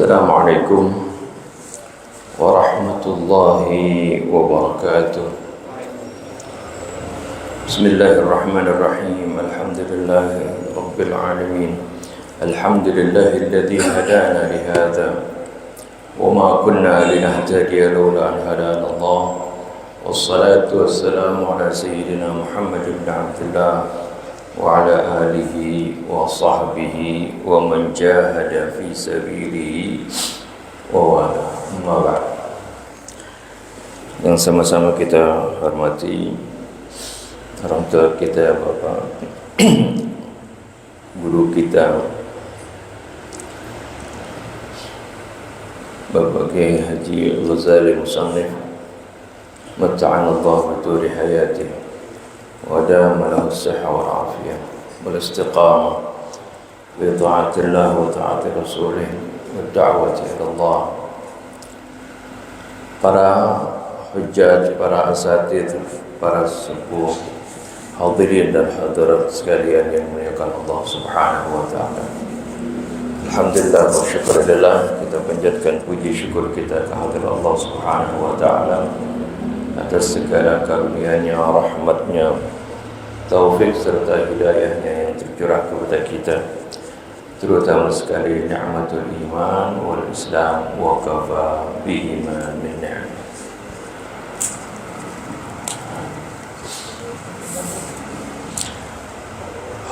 Assalamualaikum warahmatullahi wabarakatuh. Bismillahirrahmanirrahim. Alhamdulillahi rabbil alamin. Alhamdulillahilladzi hadana lihadza wa ma kunna linahtadiya laula an hadana Allah. Wassalatu wassalamu ala sayyidina Muhammad ibn Abdullah wa ala alihi wa sahbihi wa man jahada fi sabilihi wa wala. Amma ba'd. Yang sama-sama kita hormati orang tua kita, Bapak guru kita, Bapak Kiai Haji Ghazali Musannif, matta'ana Allah bi tuli hayatihi wa dama lahu as-sihha wal afiyah wal istiqamah bi ta'ati Allah wa ta'ati rasulih wa da'wati ila Allah. Para hujjat, para asatidz, para sepuh, hadirin dan hadirat sekalian yang dimuliakan Allah Subhanahu wa taala. Alhamdulillah wa syukurillah, kita panjatkan puji syukur kita kehadirat Allah Subhanahu wa taala atas segala karunia-Nya, rahmat-Nya, taufik serta hidayahnya yang tercurah kepada kita, terutama sekali nikmatul iman wal islam wa kafa bihima min ni'am.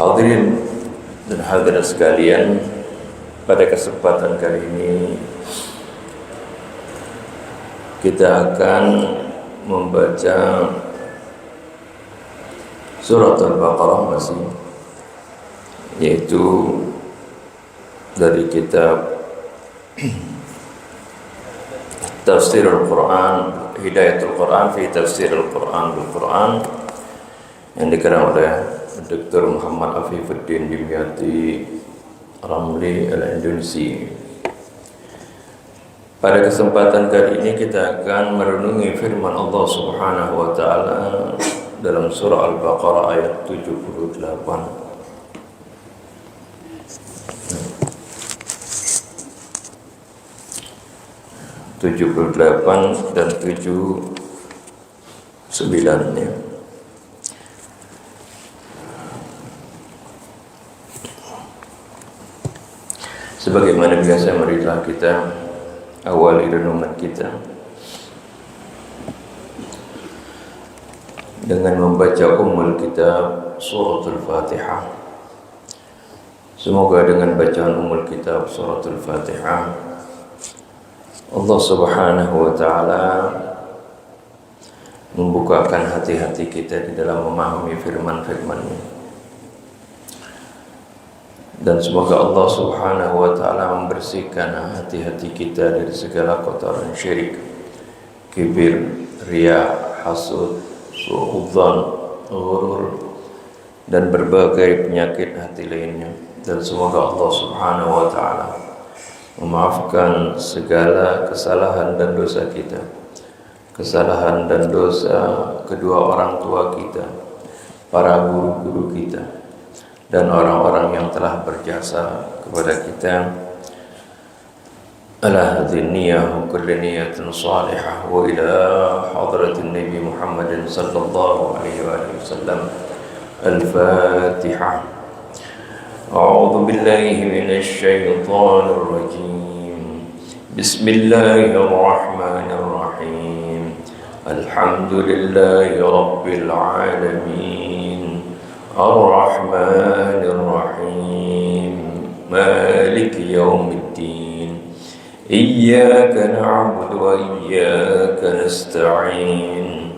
Hadirin dan hadirat sekalian, pada kesempatan kali ini kita akan membaca surat Al-Baqarah masih, yaitu dari kitab Tafsir Al-Quran, Hidayatul Quran fi Tafsir Al-Quran bil-Quran, yang dikarang oleh Dr. Muhammad Afifuddin Dimyati Ramli Al-Indonesia. Pada kesempatan kali ini kita akan merenungi firman Allah Subhanahu wa taala dalam surah Al-Baqarah ayat 78. Dan 79 ya. Sebagaimana biasa, marilah kita awali renungan kita dengan membaca ummul kitab suratul Fatihah. Semoga dengan bacaan ummul kitab suratul Fatihah Allah Subhanahu wa taala membukakan hati-hati kita di dalam memahami firman-firman-Nya. Dan semoga Allah Subhanahu wa taala membersihkan hati-hati kita dari segala kotoran syirik, kibir, riya, hasud, suudzon, ghurur, dan berbagai penyakit hati lainnya. Dan semoga Allah Subhanahu wa taala memaafkan segala kesalahan dan dosa kita, kesalahan dan dosa kedua orang tua kita, para guru-guru kita, dan orang-orang yang telah berjasa kepada kita. Ala hadhihi niyyah wa kulli niyyatin salihah wa ila hadratin Nabi Muhammadin sallallahu alaihi wasallam. Al-Fatihah. A'udzu billahi minasy syaithanir rajim. Bismillahirrahmanirrahim. Alhamdulillahi rabbil alamin. Ar-Rahmanir Rahim. Maliki yaumiddin. Iyyaka na'budu wa iyyaka nasta'in.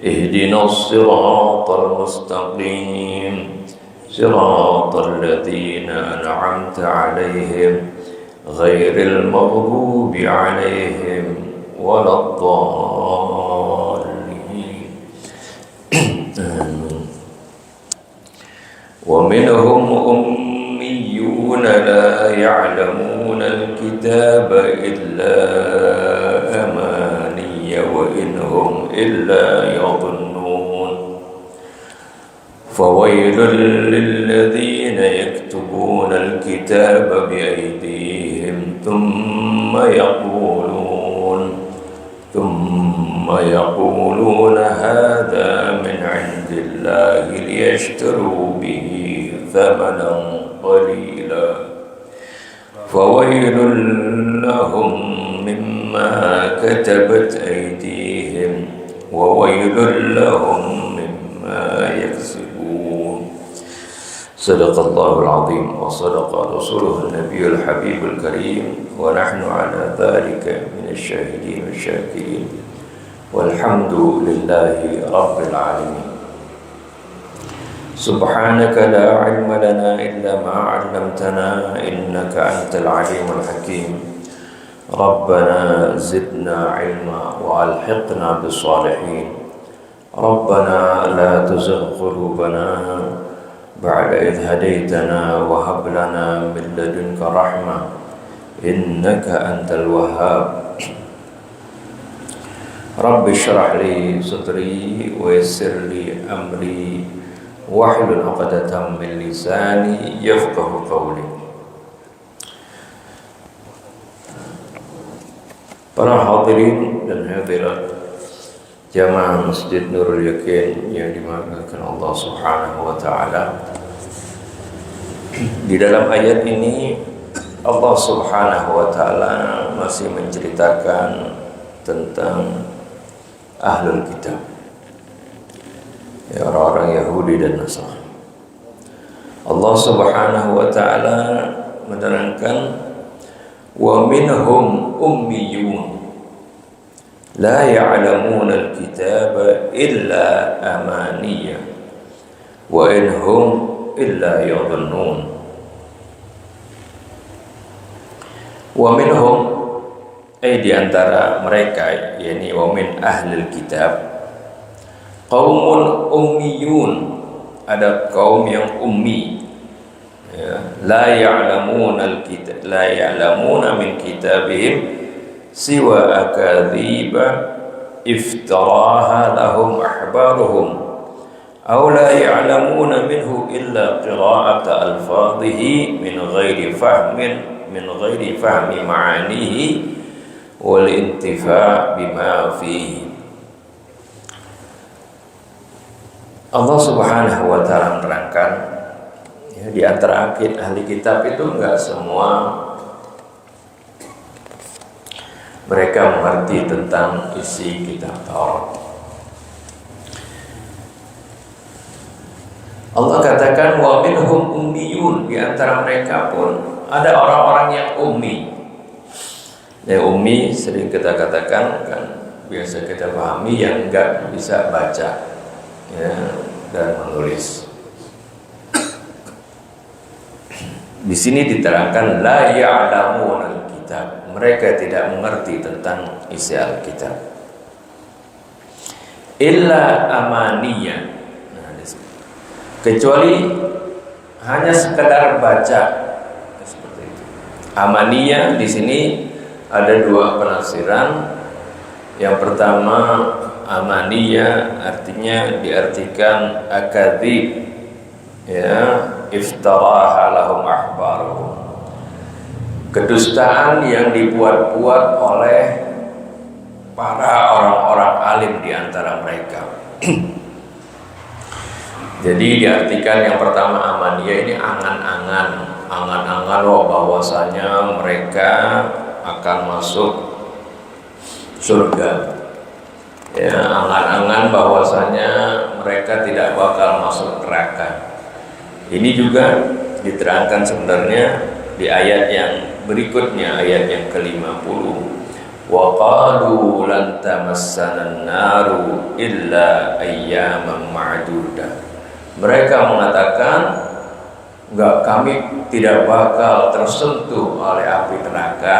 Ihdinas siratal mustaqim. Siratal ladzina an'amta 'alaihim ghairil maghdubi 'alaihim waladdallin. ومنهم أميون لا يعلمون الكتاب إلا أماني وإن هم إلا يظنون فويل للذين يكتبون الكتاب بأيديهم ثم يقولون هذا من عند الله ليشتروا به ثمنا قليلا فويل لهم مما كتبت أيديهم وويل لهم مما يكسبون. صدق الله العظيم وصدق رسوله النبي الحبيب الكريم ونحن على ذلك من الشاهدين والشاكرين والحمد لله رب العالمين. سبحانك لا علم لنا إلا ما علمتنا إنك أنت العليم الحكيم. ربنا زدنا علما وألحقنا بالصالحين. ربنا لا تزغ قلوبنا بعد إذ هديتنا وهب لنا من لدنك رحمة إنك أنت الوهاب. رب اشرح لي صدري ويسر لي أمري واحلل عقدة من لساني يفقه قولي. Para hadirin dan hadirat jamaah Masjid Nurul Yakin yang dimuliakan Allah Subhanahu wa taala. Di dalam ayat ini Allah Subhanahu wa taala masih menceritakan tentang Ahlul Kitab, ya, orang-orang Yahudi dan Nasrani. Allah Subhanahu wa taala menerangkan wa minhum ummiyun la ya'lamuna al-kitaba illa amaniya wa inhum illa yadhunnun. Wa minhum ay di antara mereka, yakni wa min ahlil kitab, qaumun ummiyun, ada kaum yang ummi, ya, la ya'lamuna al-kitab, la ya'lamuna min kitabihim siwa akadhiba iftaraha lahum ahbaruhum aw la ya'lamuna minhu illa qira'ata alfadhihi min ghairi fahmi ma'anihi wal intifa' bima fihi. Allah Subhanahu wa taala menerangkan, ya, di antara ahli kitab itu enggak semua mereka mengerti tentang isi kitab Taurat. Allah katakan wa minhum ummiyun, di antara mereka pun ada orang-orang yang ummi. Yang ummi sering kita katakan, kan biasa kita pahami yang enggak bisa baca, ya, dan menulis. Di sini diterangkan la ya'lamuna al-kitab, mereka tidak mengerti tentang isi Alkitab. Illa amaniya, nah, kecuali hanya sekedar baca, seperti itu. Amaniya di sini ada dua penafsiran. Yang pertama, amaniya artinya diartikan akadzib, ya, iftaraha lahum ahbaruhum, kedustaan yang dibuat-buat oleh para orang-orang alim di antara mereka. Jadi diartikan yang pertama amaniyah ini angan-angan bahwasanya mereka akan masuk surga. Ya, angan-angan bahwasanya mereka tidak bakal masuk neraka. Ini juga diterangkan sebenarnya di ayat yang berikutnya, ayat yang ke-50. Wa qalu lan tamassana an-naru illa ayyaman ma'dudah. Mereka mengatakan, kami tidak bakal tersentuh oleh api neraka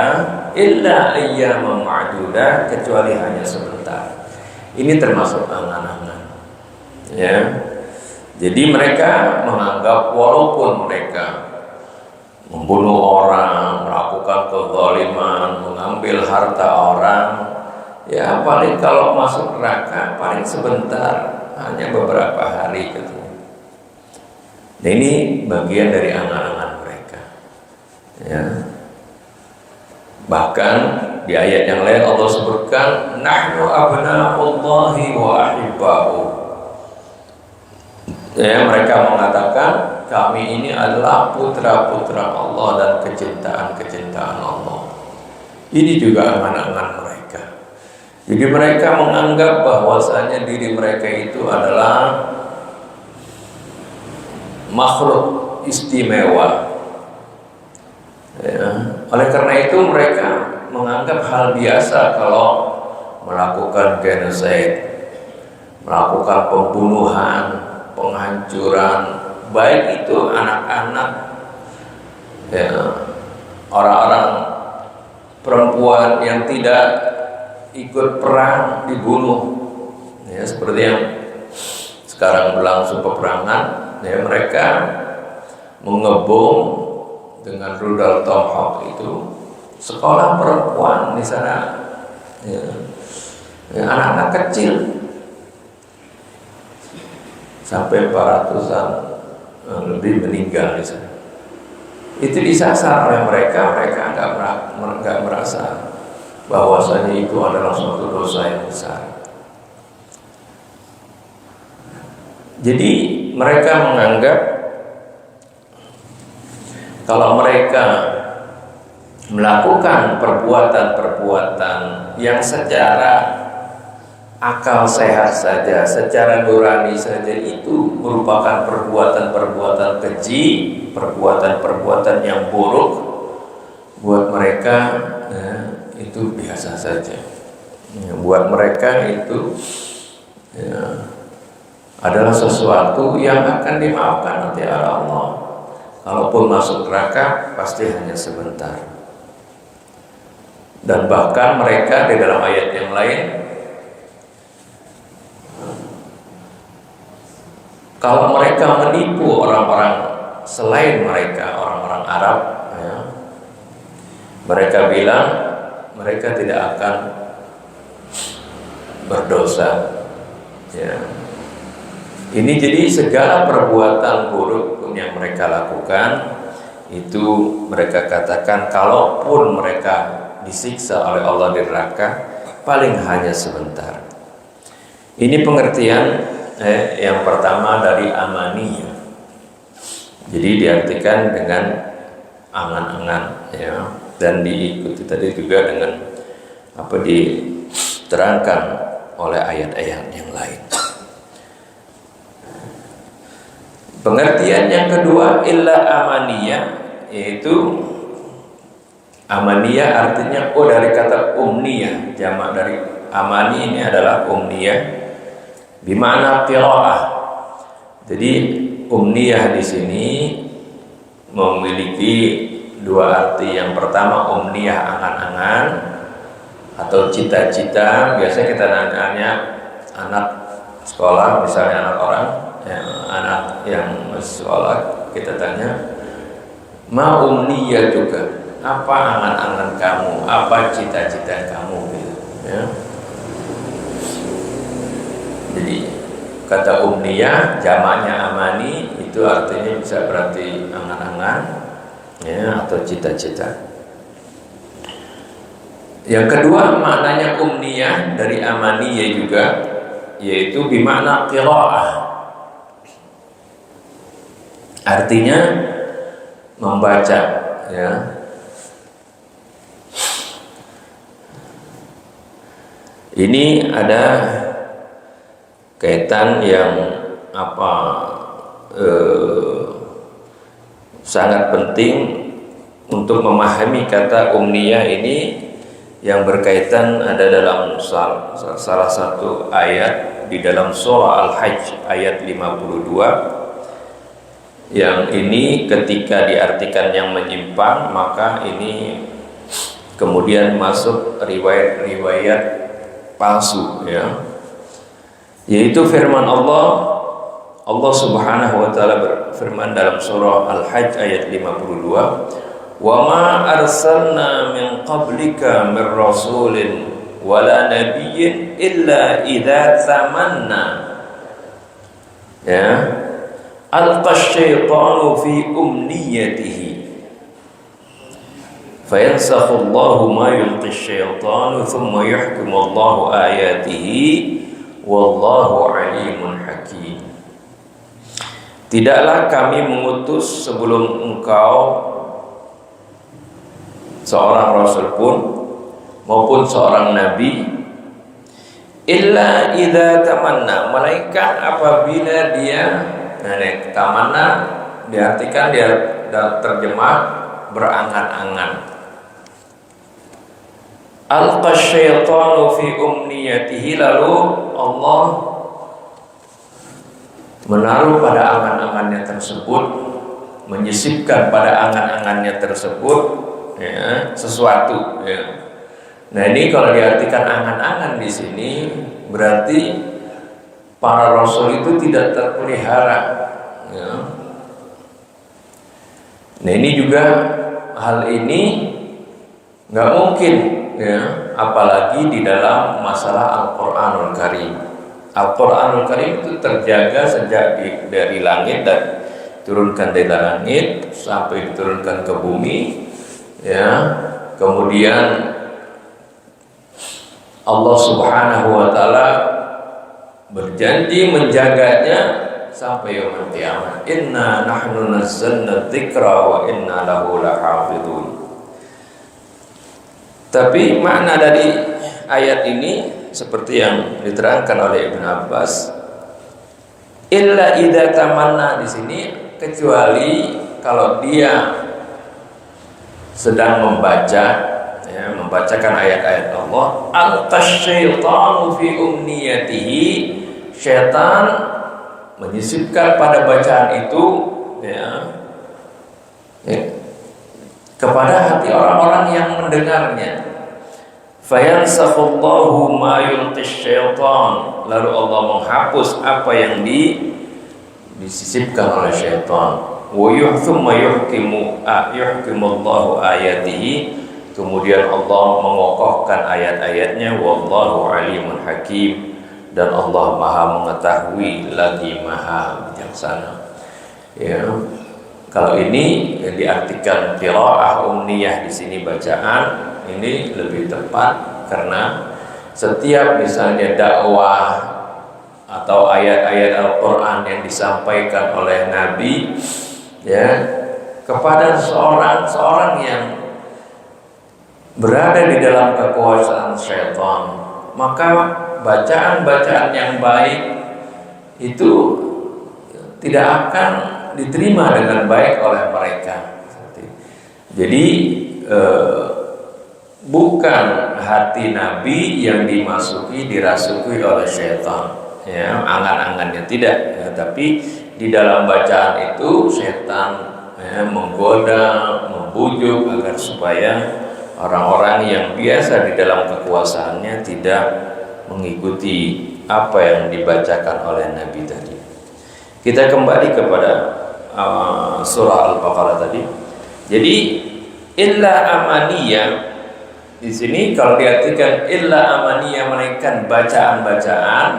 illa ayyaman ma'dudah, kecuali hanya sebentar. Ini termasuk angan-angan, ya. Jadi mereka menganggap walaupun mereka membunuh orang, melakukan kezaliman, mengambil harta orang, ya paling kalau masuk neraka paling sebentar, hanya beberapa hari gitu. Nah, ini bagian dari angan-angan mereka, ya. Bahkan di ayat yang lain Allah sebutkan nahnu abna'ullahi wa ahibba'u. Ya, mereka mengatakan kami ini adalah putra-putra Allah dan kecintaan Allah. Ini juga angan-angan mereka. Jadi mereka menganggap bahwasanya diri mereka itu adalah makhluk istimewa. Ya. Oleh karena itu mereka menganggap hal biasa kalau melakukan genocide, melakukan pembunuhan, penghancuran, baik itu anak-anak, ya, orang-orang perempuan yang tidak ikut perang dibunuh, ya, seperti yang sekarang berlangsung peperangan, ya, mereka mengebom dengan rudal Tomahawk itu sekolah perempuan di sana, ya, ya, anak-anak kecil sampai 400-an lebih meninggal di sana. Itu disasar oleh mereka nggak merasa bahwasanya itu adalah suatu dosa yang besar. Jadi mereka menganggap kalau mereka melakukan perbuatan-perbuatan yang secara akal sehat saja, secara nurani saja, itu merupakan perbuatan-perbuatan keji, perbuatan-perbuatan yang buruk, buat mereka ya, itu biasa saja. Ya, buat mereka itu ya, adalah sesuatu yang akan dimaafkan nanti oleh Allah. Kalaupun masuk neraka pasti hanya sebentar. Dan bahkan mereka di dalam ayat yang lain, kalau mereka menipu orang-orang selain mereka, orang-orang Arab, ya, mereka bilang mereka tidak akan berdosa. Ya. Ini jadi segala perbuatan buruk yang mereka lakukan itu mereka katakan kalaupun mereka disiksa oleh Allah di neraka paling hanya sebentar. Ini pengertian yang pertama dari amaniyah. Jadi diartikan dengan angan-angan, ya, dan diikuti tadi juga dengan apa diterangkan oleh ayat-ayat yang lain. Pengertian yang kedua illa amaniyah, yaitu amaniyah artinya dari kata umniyah, jamak dari amani ini adalah umniyah bimana qiraah. Jadi umniyah di sini memiliki dua arti. Yang pertama umniyah angan-angan atau cita-cita. Biasanya kita nanya anak sekolah, misalnya anak orang, ya, anak yang sekolah, kita tanya ma umniyah juga, apa angan-angan kamu, apa cita-cita kamu, gitu, ya. Jadi kata umniyah jamaknya amani itu artinya bisa berarti angan-angan, ya, atau cita-cita. Yang kedua maknanya umniyah dari amaniyah juga, yaitu bimakna qiraah. Artinya membaca, ya. Ini ada kaitan yang sangat penting untuk memahami kata umniyah ini, yang berkaitan ada dalam salah satu ayat di dalam surah Al-Hajj ayat 52. Yang ini ketika diartikan yang menyimpang, maka ini kemudian masuk riwayat-riwayat palsu, ya. Yaitu firman Allah Subhanahu wa taala berfirman dalam surah Al-Hajj ayat 52, "Wa ma arsalna min qablika min rasulin wala nabiyyin illa idza tamanna." Ya. Alqa syaitanu fi umniyatihi Fayansakhullahu ma yulqi syaitanu thumma yuhkimullahu ayatihi wallahu alimun hakim. Tidaklah kami mengutus sebelum engkau seorang rasul pun maupun seorang nabi illa idza tamanna, melainkan apabila dia tamanna diartikan dia terjemah berangan-angan. Alqa syaitanu fi umniyatihi, lalu Allah menaruh pada angan-angannya tersebut, menyisipkan pada angan-angannya tersebut ya, sesuatu ya. Nah ini kalau diartikan angan-angan di sini berarti para rasul itu tidak terpelihara ya. Nah ini juga hal ini nggak mungkin ya, apalagi di dalam masalah Al-Qur'anul Karim. Al-Qur'anul Karim itu terjaga sejak dari langit dan turunkan dari langit sampai diturunkan ke bumi ya. Kemudian Allah Subhanahu wa taala berjanji menjaganya sampai yaumul qiyamah. Inna nahnu nazzalna dzikra wa inna lahu lahafizun. Tapi makna dari ayat ini seperti yang diterangkan oleh Ibnu Abbas, illa idza tamanna di sini, kecuali kalau dia sedang membaca ya, membacakan ayat-ayat Allah, alqasyaitanu fi umniyatihi, syaitan menyisipkan pada bacaan itu ya, kepada hati orang-orang yang mendengarnya. Fayansakhullahu ma yulqis syaitan, lalu Allah menghapus apa yang disisipkan oleh syaitan. Wa yuhthumma yuhkimullahu ayatihi, kemudian Allah mengokohkan ayat-ayatnya. Wallahu alimun hakim, dan Allah maha mengetahui lagi maha bijaksana ya. Kalau ini yang diartikan qiraah umniyah di sini bacaan, ini lebih tepat karena setiap misalnya dakwah atau ayat-ayat Al-Qur'an yang disampaikan oleh Nabi ya kepada seorang yang berada di dalam kekuasaan syaitan, maka bacaan-bacaan yang baik itu tidak akan diterima dengan baik oleh mereka. Jadi bukan hati Nabi yang dirasuki oleh syaitan ya, angan-angannya tidak ya, tapi di dalam bacaan itu syaitan ya, menggoda, membujuk agar supaya orang-orang yang biasa di dalam kekuasaannya tidak mengikuti apa yang dibacakan oleh Nabi tadi. Kita kembali kepada surah Al-Baqarah tadi. Jadi illa amaniyah di sini kalau diartikan illa amaniyah, melainkan bacaan-bacaan,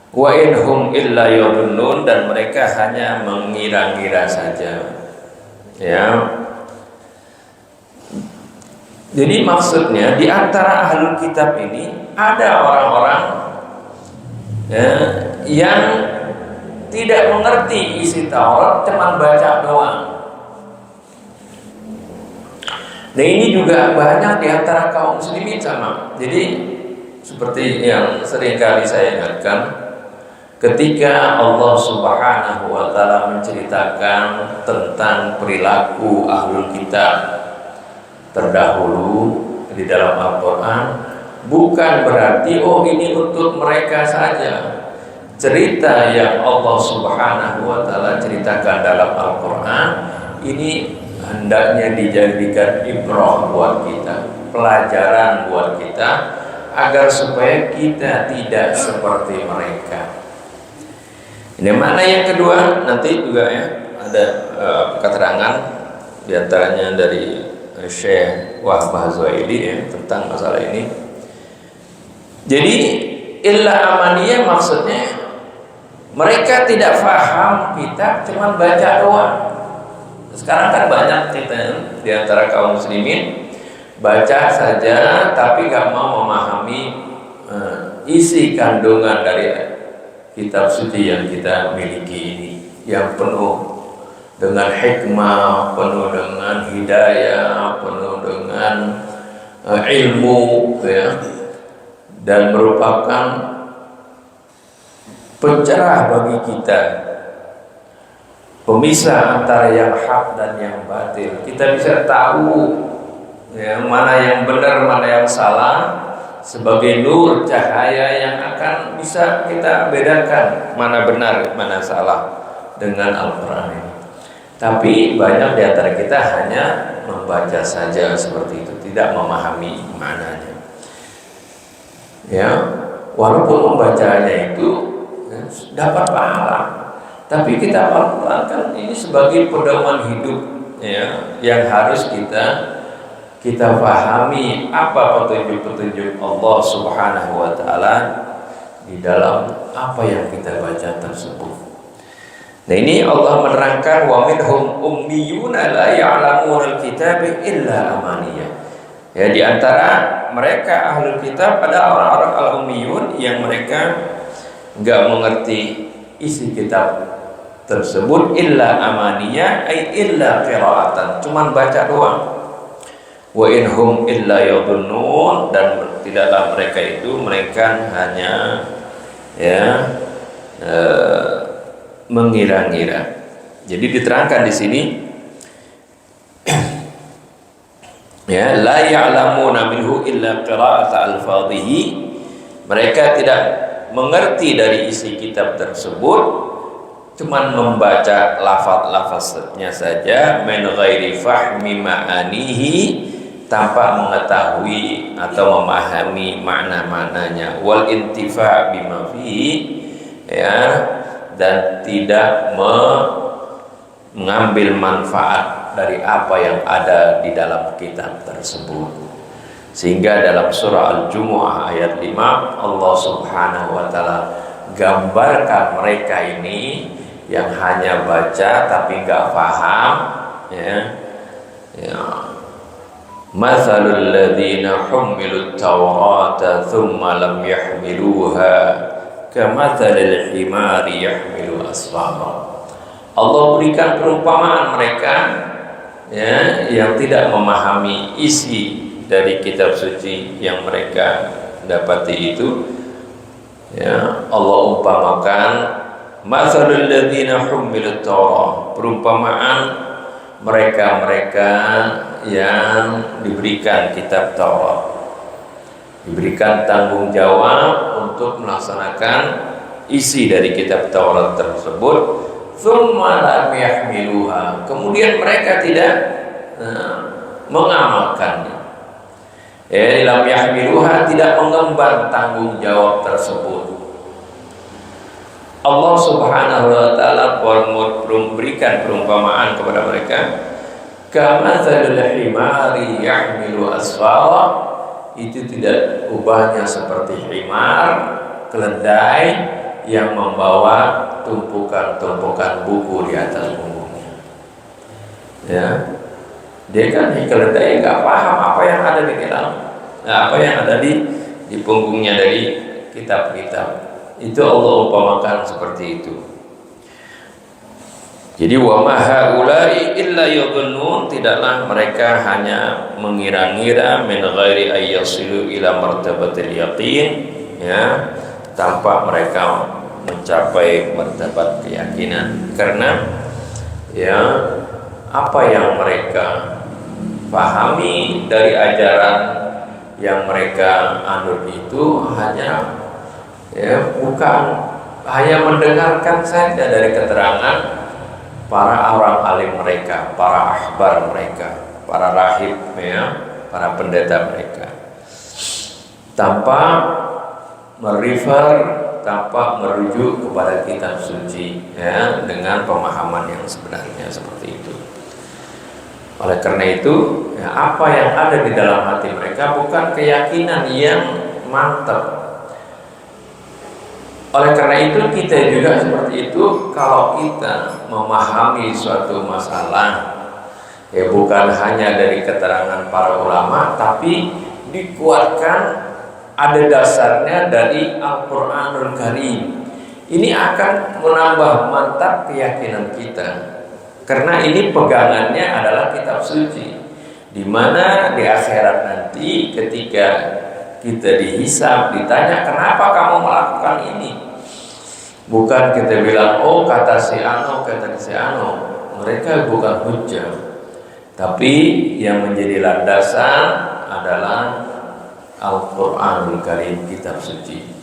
wa inhum illa yadunnun, dan mereka hanya mengira-ngira saja ya. Jadi maksudnya di antara ahlul kitab ini ada orang-orang ya, yang tidak mengerti isi Taurat, cuma baca doang. Nah ini juga banyak di antara kaum muslimin sama. Jadi seperti yang sering kali saya ingatkan, ketika Allah Subhanahu wa taala menceritakan tentang perilaku ahlul kitab terdahulu di dalam Al-Qur'an, bukan berarti oh ini untuk mereka saja. Cerita yang Allah Subhanahu wa taala ceritakan dalam Al-Qur'an ini hendaknya dijadikan ibrah buat kita, pelajaran buat kita, agar supaya kita tidak seperti mereka. Ini mana yang kedua, nanti juga ya ada keterangan diantaranya dari Syekh Wahab Zuhaili ya, tentang masalah ini. Jadi illa amaniyah maksudnya mereka tidak faham kitab, cuma baca doang. Sekarang kan banyak kita di antara kaum muslimin baca saja tapi gak mau memahami isi kandungan dari kitab suci yang kita miliki ini, yang penuh dengan hikmah, penuh dengan hidayah, penuh dengan ilmu, ya, dan merupakan pencerah bagi kita, pemisah antara yang hak dan yang batil. Kita bisa tahu ya, mana yang benar, mana yang salah, sebagai nur cahaya yang akan bisa kita bedakan mana benar, mana salah dengan Al-Quran ini. Tapi banyak di antara kita hanya membaca saja seperti itu, tidak memahami maknanya. Ya, walaupun membacanya itu ya, dapat pahala, tapi kita Al-Quran kan ini sebagai pedoman hidup ya, yang harus kita pahami apa petunjuk-petunjuk Allah Subhanahu wa taala di dalam apa yang kita baca tersebut. Nah, ini Allah menerangkan wa minhum ummiyuna la ya'lamuna al-kitaba illa amaniyah. Ya, di antara mereka ahlul kitab ada orang-orang al-ummiyun yang mereka enggak mengerti isi kitab tersebut illa amaniyah ay illa qira'atan, cuman baca doang. Wa inhum illa yadhunnun, dan tidaklah mereka itu melainkan hanya ya mengira-ngira. Jadi diterangkan di sini ya, la ya'lamuna minhu illa qira'ata al-fadhihi, mereka tidak mengerti dari isi kitab tersebut, cuman membaca lafaz-lafaznya saja, min ghairi fahmi ma'anihi, tanpa mengetahui atau memahami makna-maknanya, wal intifa' bima fihi, ya, dan tidak mengambil manfaat dari apa yang ada di dalam kitab tersebut. Sehingga dalam surah Al-Jumu'ah ayat 5 Allah Subhanahu wa taala gambarkan mereka ini yang hanya baca tapi enggak paham, ya. Mathalul ladzina humilut tawrata thumma lam yahmiluha kamathalil himari yahmilu asfara. Allah berikan perumpamaan mereka ya, yang tidak memahami isi dari kitab suci yang mereka dapati itu, ya. Allah umpamakan mathalul ladzina humilut tawrah, perumpamaan mereka-mereka yang diberikan kitab Taurat, diberikan tanggung jawab untuk melaksanakan isi dari kitab Taurat tersebut, tsumma lam yahmiluha, kemudian mereka tidak mengamalkannya. Lam yahmiluha, tidak mengemban tanggung jawab tersebut. Allah Subhanahu wa taala memberikan perumpamaan kepada mereka, kamathalil himari yahmilu asfara, itu tidak ubahnya seperti himar, keledai yang membawa tumpukan-tumpukan buku di atas punggungnya. Ya, dia kan keledai nggak paham apa yang ada di dalam, apa yang ada di punggungnya dari kitab-kitab. Itu Allah umpamakan seperti itu. Jadi wa ma haula'i illa yadhunnun, tidaklah mereka hanya mengira-ngira, min ghairi ayyasilu ila martabatil yaqin, ya, tanpa mereka mencapai martabat keyakinan. Karena ya, apa yang mereka pahami dari ajaran yang mereka anut itu hanya ya, bukan hanya mendengarkan saja dari keterangan para orang alim mereka, para ahbar mereka, para rahib, ya, para pendeta mereka, tanpa merefer, tanpa merujuk kepada kitab suci, ya, dengan pemahaman yang sebenarnya seperti itu. Oleh karena itu, ya, apa yang ada di dalam hati mereka bukan keyakinan yang mantap. Oleh karena itu kita juga seperti itu. Kalau kita memahami suatu masalah, Ya, bukan hanya dari keterangan para ulama, tapi dikuatkan ada dasarnya dari Al-Qur'anul Karim. Ini akan menambah mantap keyakinan kita, karena ini pegangannya adalah kitab suci, di mana di akhirat nanti ketika kita dihisab, ditanya kenapa kamu melakukan ini, bukan kita bilang oh kata si Ano, kata si Ano. Mereka bukan hujjah, tapi yang menjadi landasan adalah Al-Qur'anul Karim, kitab suci.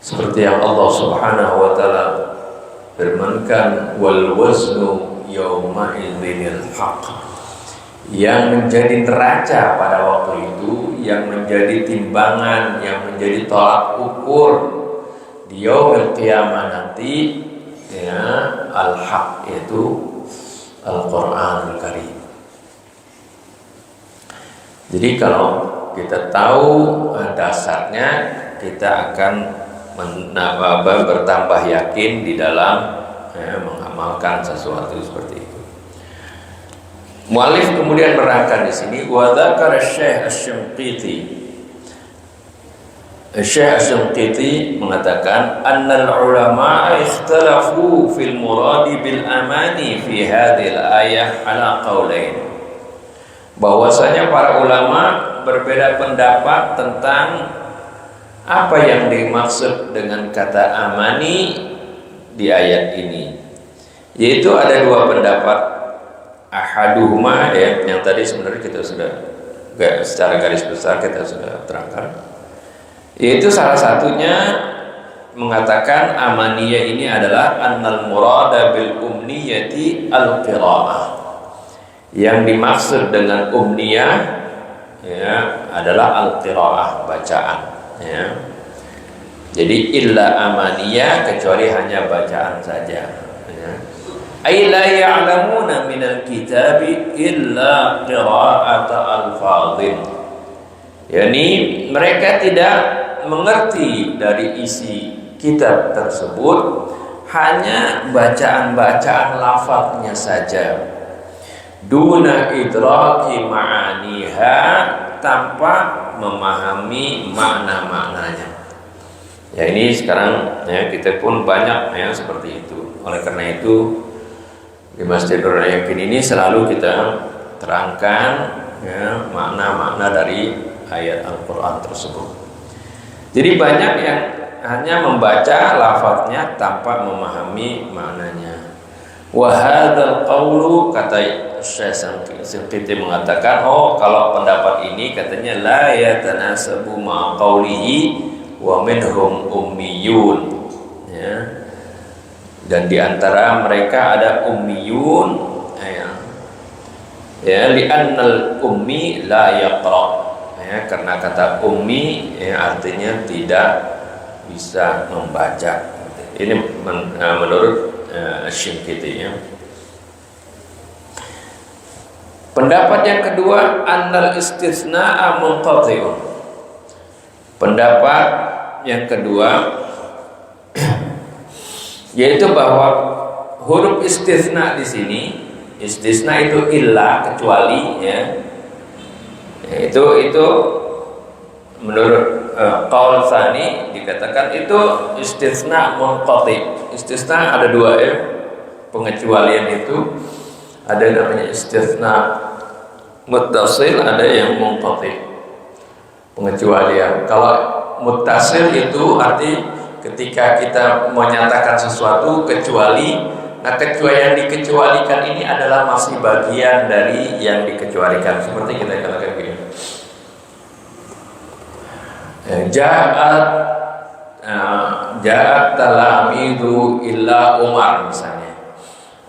Seperti yang Allah Subhanahu wa taala firmankan, wal waznu yauma idzinil haqq. Yang menjadi neraca pada waktu itu, yang menjadi timbangan, yang menjadi tolak ukur di yaumil qiyamah nanti, ya, al-haq, yaitu Al-Qur'anul Karim. Jadi kalau kita tahu dasarnya, kita akan bertambah yakin di dalam mengamalkan sesuatu seperti itu. Mu'allif kemudian menerangkan di sini, wa dzakara Syekh Asy-Syinqiti. Syekh Asy-Syinqiti mengatakan, annal ulama ikhtalafu fil muradi bil amani fi hadhil ayah ala qaulain. Bahwasanya para ulama berbeda pendapat tentang apa yang dimaksud dengan kata amani di ayat ini. Yaitu ada dua pendapat. Ahaduhuma, ya, yang tadi sebenarnya kita sudah secara garis besar kita sudah terangkan. Yaitu salah satunya mengatakan amaniyah ini adalah annal murada bil umniyati al-qiraah. Yang dimaksud dengan umniyah, ya, adalah al-qiraah, bacaan, ya. Jadi illa amaniyah, kecuali hanya bacaan saja, ya. Ay la ya'lamuna minal kitabi illa qira'ata al-fadhil. Yani mereka tidak mengerti dari isi kitab tersebut, hanya bacaan-bacaan lafaznya saja. Duna idraki ma'aniha, tanpa memahami makna-maknanya. Ya, ini sekarang, ya, kita pun banyak, ya, seperti itu. Oleh karena itu di Masjidul Yakin ini selalu kita terangkan, ya, makna-makna dari ayat Al-Quran tersebut. Jadi banyak yang hanya membaca lafaznya tanpa memahami maknanya. Wa hadzal qawlu, kata Syekh Syinqiti mengatakan, oh, kalau pendapat ini katanya la yatanasabu ma qawlihi wa minhum ummiyun, ya. Dan di antara mereka ada ummiyun, ya, li'annal ummi la yaqra, ya, karena kata ummi, ya, artinya tidak bisa membaca. Ini menurut Syinqiti, ya. Pendapat yang kedua, annal istisna'a munqati'un. Pendapat yang kedua yaitu bahwa huruf istisna di sini, istisna itu illa, kecuali, ya. Itu menurut qaul tsani dikatakan itu istisna munqati. Istisna ada dua, ya. Pengecualian itu ada namanya istisna muttasil, ada yang munqati. Pengecualian. Kalau muttasil itu arti ketika kita menyatakan sesuatu kecuali, nah kecuali yang dikecualikan ini adalah masih bagian dari yang dikecualikan. Seperti kita katakan begini, Ja'at talamidu illa Umar, misalnya.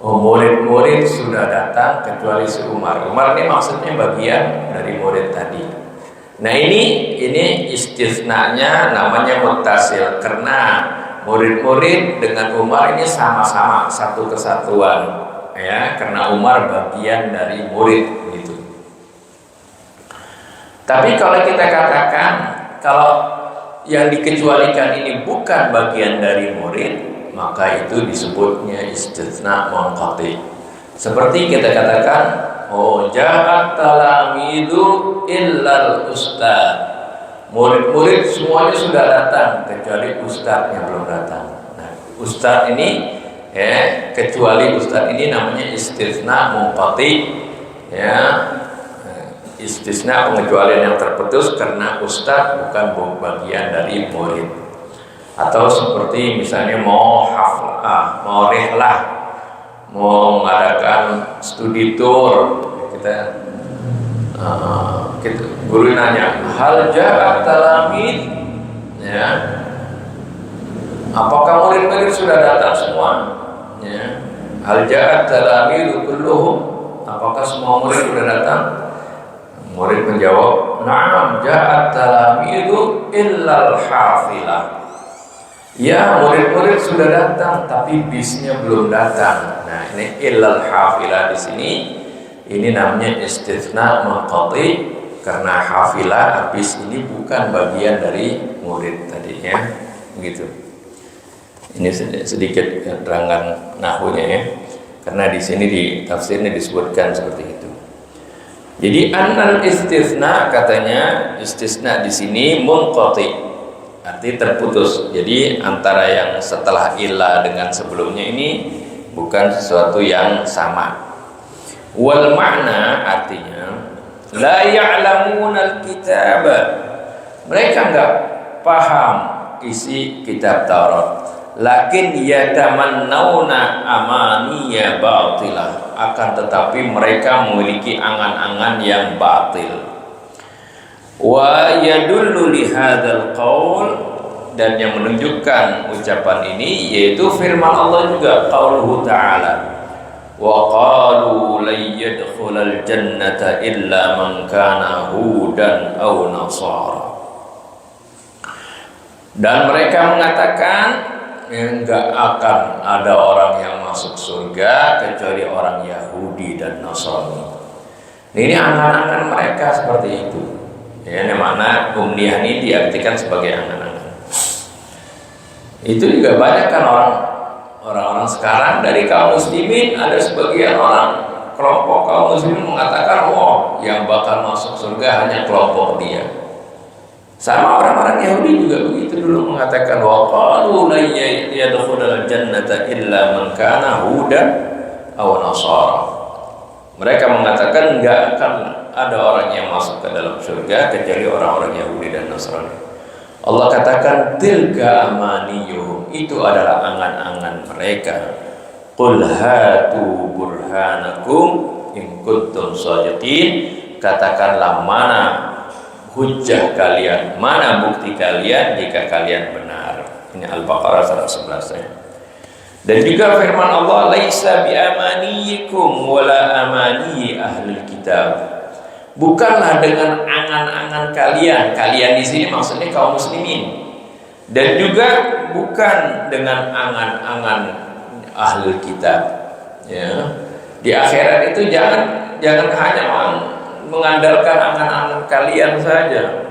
Oh, murid-murid sudah datang kecuali si Umar. Umar ini maksudnya bagian dari murid tadi. Nah, ini istisnanya namanya muttasil, karena murid-murid dengan Umar ini sama-sama satu kesatuan, ya, karena Umar bagian dari murid gitu. Tapi kalau kita katakan kalau yang dikecualikan ini bukan bagian dari murid, maka itu disebutnya istisna munqati. Seperti kita katakan oh ja'at talamidu illal ustad. Murid-murid semuanya sudah datang kecuali ustadz yang belum datang. Nah, ustadz ini kecuali ustadz ini namanya istisna munqati, ya. Istisna pengecualian yang terputus karena ustadz bukan bagian dari murid. Atau seperti misalnya mau haflah, mau rihlah, mau mengadakan studi tour, kita guru nanya, hal ja'at talamid, ya, apakah murid-murid sudah datang semua? Ya. Hal ja'at talamid kulluhum, apakah semua murid sudah datang? Murid menjawab, na'am ja'at talamidu illal hafilah. Ya, murid-murid sudah datang, tapi bisnya belum datang. Nah, ini illal hafilah di sini. Ini namanya istisna munqati karena hafilah bis ini bukan bagian dari murid tadinya, begitu. Ini sedikit terangan nahwunya ya. Karena di sini di tafsirnya disebutkan seperti itu. Jadi annal istisna, katanya istisna di sini munqati, arti terputus. Jadi antara yang setelah illa dengan sebelumnya ini bukan sesuatu yang sama. Wal makna artinya la ya'lamuna al-kitaba, mereka enggak paham isi kitab Taurat, lakin yatamannawna amaniya batilah, akan tetapi mereka memiliki angan-angan yang batil. Wa yadullu li hadzal qaul, dan yang menunjukkan ucapan ini yaitu firman Allah juga, qauluhu ta'ala, wa qalu lan yadkhulal jannata illa man kana hudan aw nasara. Dan mereka mengatakan enggak akan ada orang yang masuk surga kecuali orang Yahudi dan Nasrani. Ini angan-angan mereka seperti itu. Ya, yang mana umniyah ini diartikan sebagai angan-angan. Itu juga banyak kan orang-orang sekarang dari kaum muslimin, ada sebagian orang kelompok kaum muslimin mengatakan, oh yang bakal masuk surga hanya kelompok dia. Sama orang-orang Yahudi juga begitu dulu mengatakan, wa qalu la yadkhulul jannata illa man kana hudan aw nasara. Mereka mengatakan enggak akan ada orang yang masuk ke dalam surga kecuali orang-orang Yahudi dan Nasrani. Allah katakan tilka amaniyuhum, itu adalah angan-angan mereka. Qul hatu burhanakum in kuntum shadiqin, katakanlah mana hujjah kalian, mana bukti kalian jika kalian benar. Ini Al-Baqarah 111 ya. Dan juga firman Allah, laisa bi amaniyikum wala amani ahlul kitab, bukanlah dengan angan-angan kalian. Kalian di sini maksudnya kaum muslimin. Dan juga bukan dengan angan-angan ahlul kitab. Ya. Di akhirat itu jangan hanya mengandalkan angan-angan kalian saja.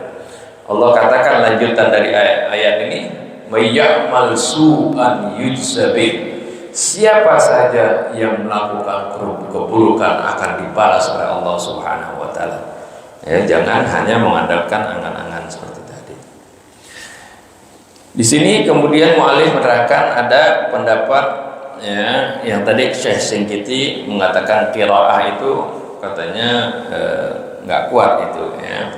Allah katakan lanjutan dari ayat ini, may ya'mal su'an yujzabih, siapa saja yang melakukan keburukan akan dibalas oleh Allah Subhanahu wa taala. Ya, jangan hanya mengandalkan angan-angan seperti tadi. Di sini kemudian mu'alif menerangkan ada pendapat ya, yang tadi Syekh Singkiti mengatakan qiraah itu katanya enggak kuat itu ya.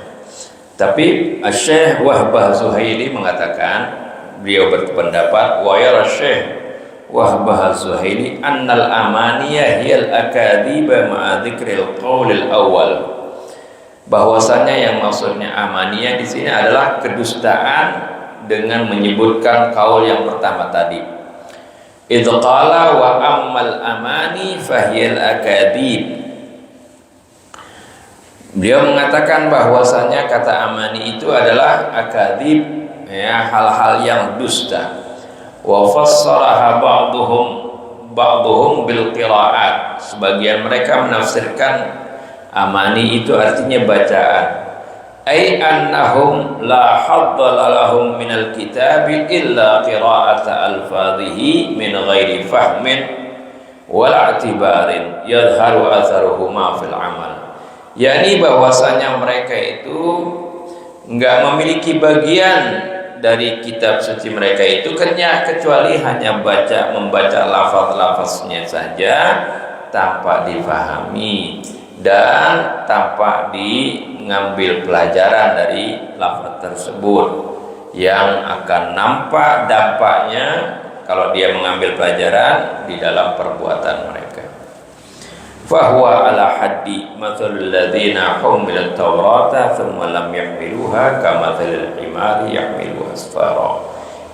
Tapi Syekh Wahbah Zuhaili mengatakan, beliau berpendapat wa yara Syekh Wahbah Zuhaili annal amaniyah hiyal akadiba ma'a dzikril qaulil awal, bahwasanya yang maksudnya amaniyah di sini adalah kedustaan dengan menyebutkan kaul yang pertama tadi. Idz qala wa ammal amani fahiyal akadib, beliau mengatakan bahwasanya kata amani itu adalah akadzib, ya, hal-hal yang dusta. Wa fassaraha ba'dhum bil qiraat, sebagian mereka menafsirkan amani itu artinya bacaan. Ai annahum la haddala lahum minal kitabi illa qira'ata alfadhihi min ghairi fahmin wala i'tibarin yadharu atharuhuma fil amal, yakni bahwasanya mereka itu enggak memiliki bagian dari kitab suci mereka itu kecuali hanya membaca lafaz-lafaznya saja tanpa difahami dan tanpa mengambil pelajaran dari lafaz tersebut, yang akan nampak dampaknya kalau dia mengambil pelajaran di dalam perbuatan mereka. Fahuwa ala haddi mathalul ladzina humilat taurata thumma lam yahmiluha kamathalil himari yahmilu asfara.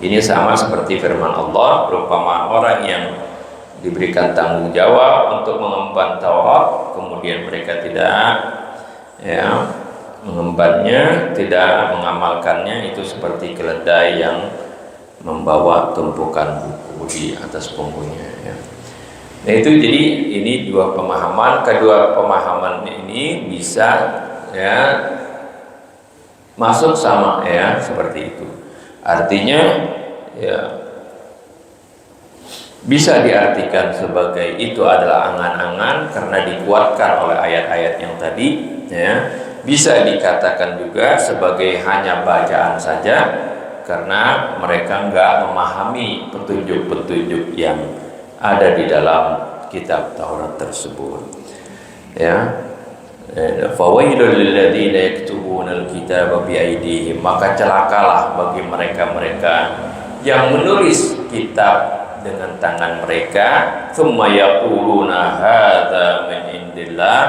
Ini sama seperti firman Allah, perumpamaan orang yang diberikan tanggung jawab untuk mengemban Taurat, kemudian mereka tidak mengembannya, tidak mengamalkannya, itu seperti keledai yang membawa tumpukan buku di atas punggungnya, ya. Nah itu, jadi ini dua pemahaman. Kedua pemahaman ini bisa masuk sama, seperti itu. Artinya bisa diartikan sebagai itu adalah angan-angan karena dikuatkan oleh ayat-ayat yang tadi, Bisa dikatakan juga sebagai hanya bacaan saja karena mereka enggak memahami petunjuk-petunjuk yang ada di dalam kitab Taurat tersebut. Fawailul lil ladzina yaktubuna al-kitaba bi aydihim, maka celakalah bagi mereka-mereka yang menulis kitab dengan tangan mereka, tsumma yaquluna hadza min indillah,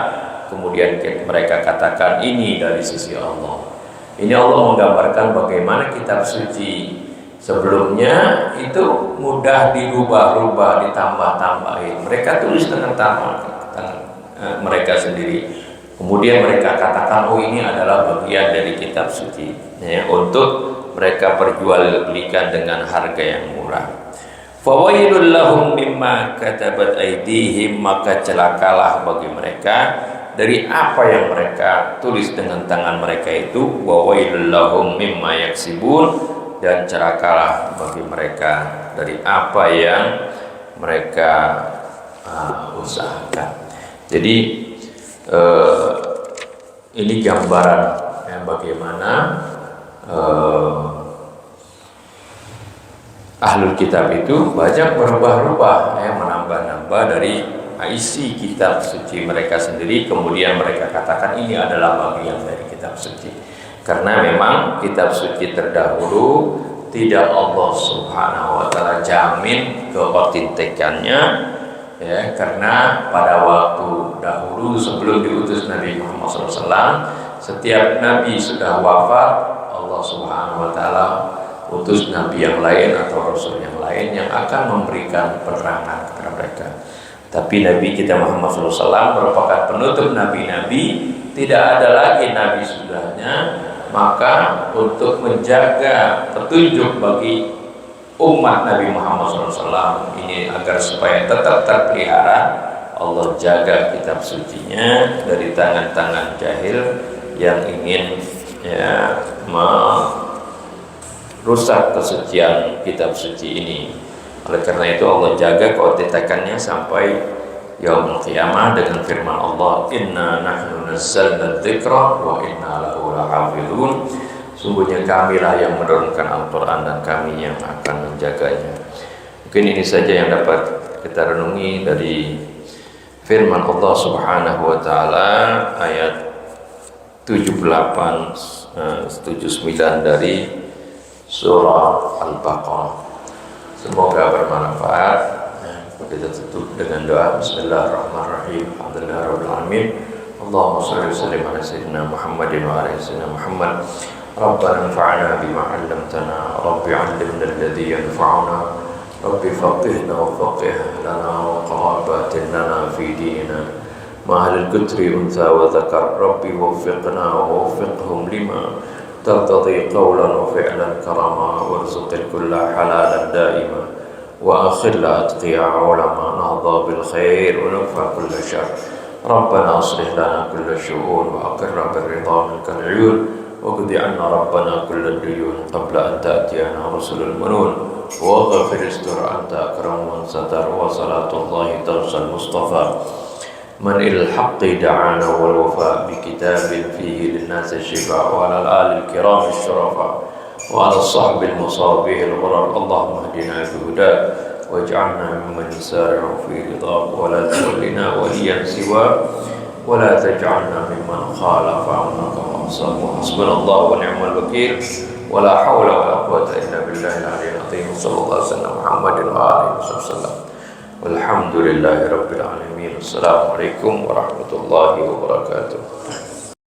kemudian mereka katakan ini dari sisi Allah. Ini Allah menggambarkan bagaimana kitab suci sebelumnya itu mudah dirubah-rubah, ditambah-tambahin. Mereka tulis dengan tangan mereka sendiri. Kemudian mereka katakan, oh ini adalah bagian dari kitab suci, untuk mereka perjualbelikan dengan harga yang murah. Fawailul lahum mimma katabat aydihim, maka celakalah bagi mereka dari apa yang mereka tulis dengan tangan mereka itu. Wa wailul lahum mimma yaksibun, dan celakalah bagi mereka dari apa yang mereka usahakan. Jadi ini gambaran bagaimana ahlul kitab itu banyak berubah-ubah, menambah-nambah dari isi kitab suci mereka sendiri. Kemudian mereka katakan ini adalah bagian dari kitab suci, karena memang kitab suci terdahulu tidak Allah Subhanahu wa ta'ala jamin keautentikannya, karena pada waktu dahulu sebelum diutus Nabi Muhammad SAW, setiap nabi sudah wafat, Allah Subhanahu wa ta'ala utus nabi yang lain atau rasul yang lain yang akan memberikan penerangan kepada mereka. Tapi Nabi kita Muhammad SAW merupakan penutup nabi-nabi, tidak ada lagi nabi sudahnya. Maka untuk menjaga petunjuk bagi umat Nabi Muhammad SAW ini agar supaya tetap terpelihara, Allah jaga kitab sucinya dari tangan-tangan jahil yang ingin merusak kesucian kitab suci ini. Oleh karena itu Allah jaga keautentikannya sampai yaumul qiyamah dengan firman Allah, inna nahnu nazzalna dzikra wa inna lahu lahafizun, sungguhnya kamilah yang menurunkan Al-Quran dan kami yang akan menjaganya. Mungkin ini saja yang dapat kita renungi dari firman Allah Subhanahu wa ta'ala ayat 78 79 dari surah Al-Baqarah. Semoga bermanfaat. Kita tutup dengan doa. Bismillahirrahmanirrahim. Alhamdulillahirabbil alamin. Allahumma shalli wa sallim ala sayyidina Muhammadin wa ala sayyidina Muhammad. Rabbana anfa'na bima 'allamtana, Rabbi 'allimna alladhi yanfa'una, Rabbi faqihna wa faqih lana wa qarabatin lana fi dinina. Ma'al al-qutri untha wa dhakar, Rabbi waffiqna wa waffiqhum lima ترتضي قولا وفعلا كرما، وارزق الكل حلالا دائما، وأخر أتقياء علما نهضى بالخير ونكفى كل شر. ربنا أصلح لنا كل الشؤون وأقر بالرضا منك العيون، واقض عنا ربنا كل الديون قبل أن تأتينا رسل المنون. واغفر استر أنت أكرم من ستر وصلاة الله ترسى المصطفى من إلى الحق دعانا والوفاء بكتاب فيه للناس الشفاء وعلى الآل الكرام الشرفاء وعلى الصحب المصابيح الغرر اللهم اهدنا بهداك واجعلنا ممن يسارع في رضاك ولا تولنا وليا سواك ولا تجعلنا ممن خالف أمرك وعصاك وحسبنا الله ونعم الوكيل ولا حول ولا قوة إلا بالله العلي العظيم صلى الله عليه وسلم محمد وآله وسلم والحمد لله رب العالمين. السلام عليكم ورحمة الله وبركاته.